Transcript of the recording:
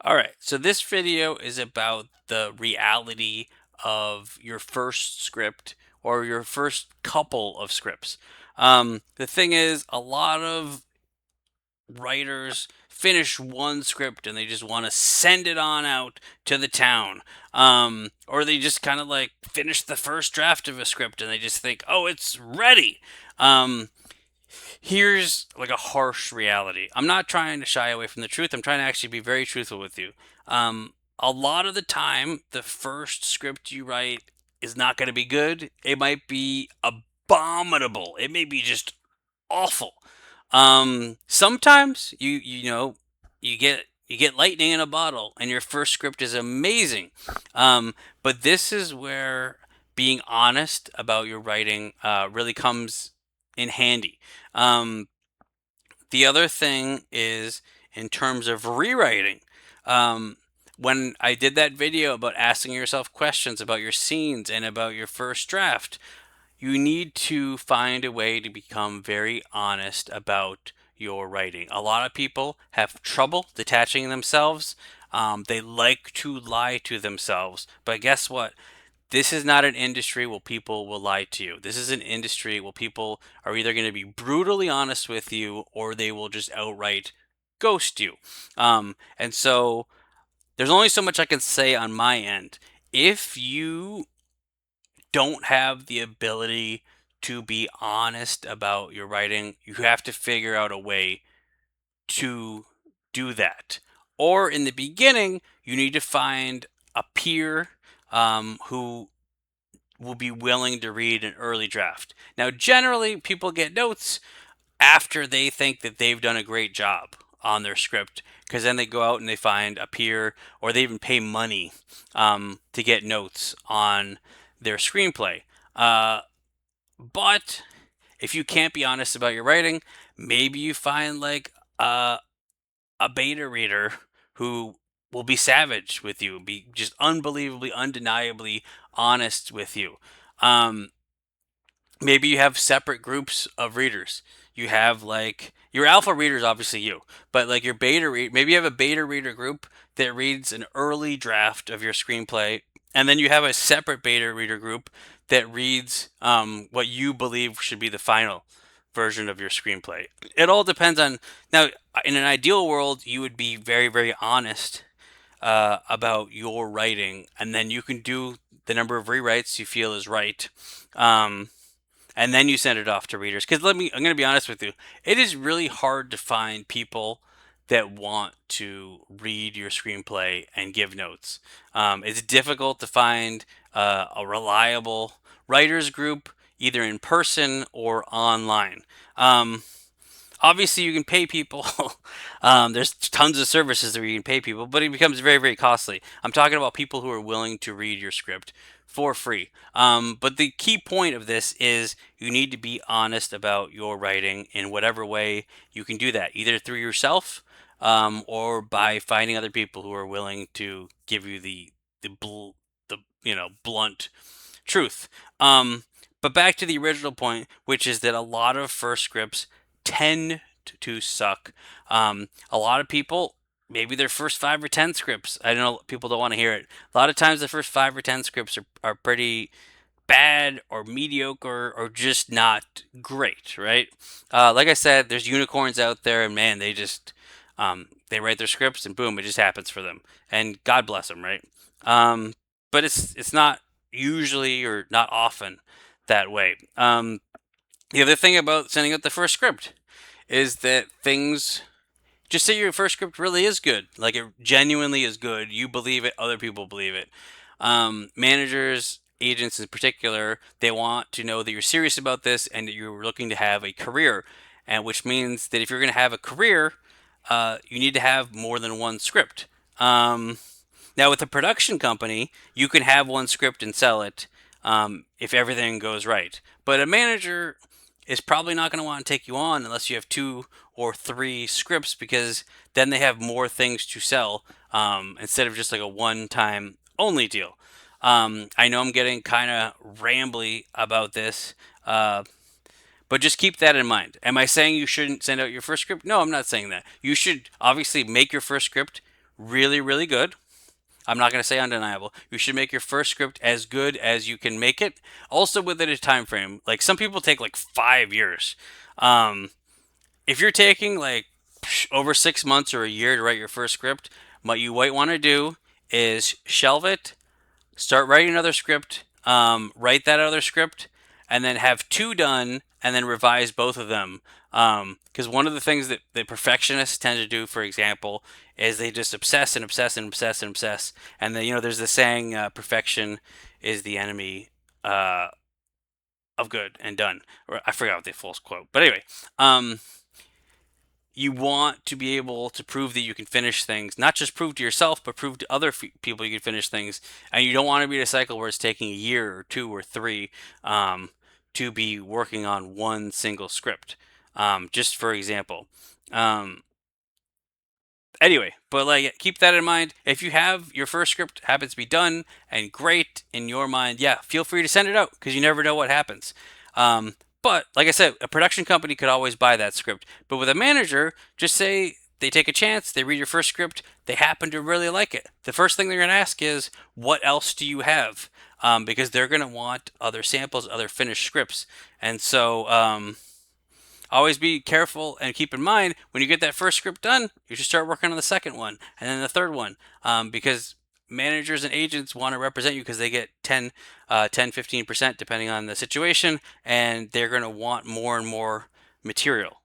All right, so this video is about the reality of your first script or your first couple of scripts. The thing is, a lot of writers finish one script and they just want to send it on out to the town. Or they just kind of like finish the first draft of a script and they just think, oh, it's ready. Um, Here's like a harsh reality. I'm not trying to shy away from the truth. I'm trying to actually be very truthful with you. A lot of the time, the first script you write is not going to be good. It might be abominable. It may be just awful. Sometimes you get lightning in a bottle, and your first script is amazing. But this is where being honest about your writing really comes in handy. Um, the other thing is in terms of rewriting. Um, when I did that video about asking yourself questions about your scenes and about your first draft, you need to find a way to become very honest about your writing. A lot of people have trouble detaching themselves. They like to lie to themselves. But guess what? This is not an industry where people will lie to you. This is an industry where people are either going to be brutally honest with you or they will just outright ghost you. And so there's only so much I can say on my end. If you don't have the ability to be honest about your writing, you have to figure out a way to do that. Or in the beginning, you need to find a peer who will be willing to read an early draft. Now, generally, people get notes after they think that they've done a great job on their script because then they go out and they find a peer or they even pay money to get notes on their screenplay. Uh, but if you can't be honest about your writing, maybe you find like a beta reader who will be savage with you, be just unbelievably, undeniably honest with you. Um, Maybe you have separate groups of readers. You have like your alpha reader is obviously you, but like your beta read, maybe you have a beta reader group that reads an early draft of your screenplay, and then you have a separate beta reader group that reads what you believe should be the final version of your screenplay. It all depends on now. In an ideal world, you would be very, very honest about your writing, and then you can do the number of rewrites you feel is right. Um, and then you send it off to readers. Because I'm going to be honest with you, it is really hard to find people that want to read your screenplay and give notes. It's difficult to find a reliable writers group, either in person or online. Um, Obviously, you can pay people. There's tons of services where you can pay people, but it becomes very, very costly. I'm talking about people who are willing to read your script for free. But the key point of this is you need to be honest about your writing in whatever way you can do that, either through yourself or by finding other people who are willing to give you the blunt truth. But back to the original point, which is that a lot of first scripts tend to suck. A lot of people, maybe their first 5 or 10 scripts, I know people don't want to hear it. A lot of times the first 5 or 10 scripts are pretty bad or mediocre or just not great, right? Like I said, there's unicorns out there, and man, they write their scripts and boom, it just happens for them. And God bless them, right? Um, but it's not usually or not often that way. The other thing about sending out the first script is that things just say your first script really is good. Like it genuinely is good. You believe it, other people believe it. Managers, agents in particular, they want to know that you're serious about this and that you're looking to have a career. And which means that if you're going to have a career, you need to have more than one script. Now, with a production company, you can have one script and sell it if everything goes right. But a manager is probably not going to want to take you on unless you have 2 or 3 scripts because then they have more things to sell instead of just like a one-time only deal. I know I'm getting kind of rambly about this, but just keep that in mind. Am I saying you shouldn't send out your first script? No, I'm not saying that. You should obviously make your first script, really, really good. I'm not going to say undeniable. You should make your first script as good as you can make it. Also within a time frame. Like some people take like 5 years. Um, if you're taking like over 6 months or a year to write your first script, what you might want to do is shelve it, start writing another script, write that other script, and then have two done, and then revise both of them. Because one of the things that the perfectionists tend to do, for example, is they just obsess and obsess and obsess and obsess. And then there's the saying, "Perfection is the enemy of good and done." Or I forgot what the full quote, but anyway, um, you want to be able to prove that you can finish things, not just prove to yourself, but prove to other people you can finish things. And you don't want to be in a cycle where it's taking a year or two or three to be working on one single script. Just for example. Um, anyway, but like keep that in mind. If you have your first script happens to be done and great in your mind, yeah, feel free to send it out because you never know what happens. But like I said, a production company could always buy that script. But with a manager, just say they take a chance, they read your first script, they happen to really like it. The first thing they're going to ask is, what else do you have? Because they're going to want other samples, other finished scripts. And so always be careful and keep in mind when you get that first script done, you should start working on the second one and then the third one, because managers and agents want to represent you because they get 15% depending on the situation, and they're going to want more and more material.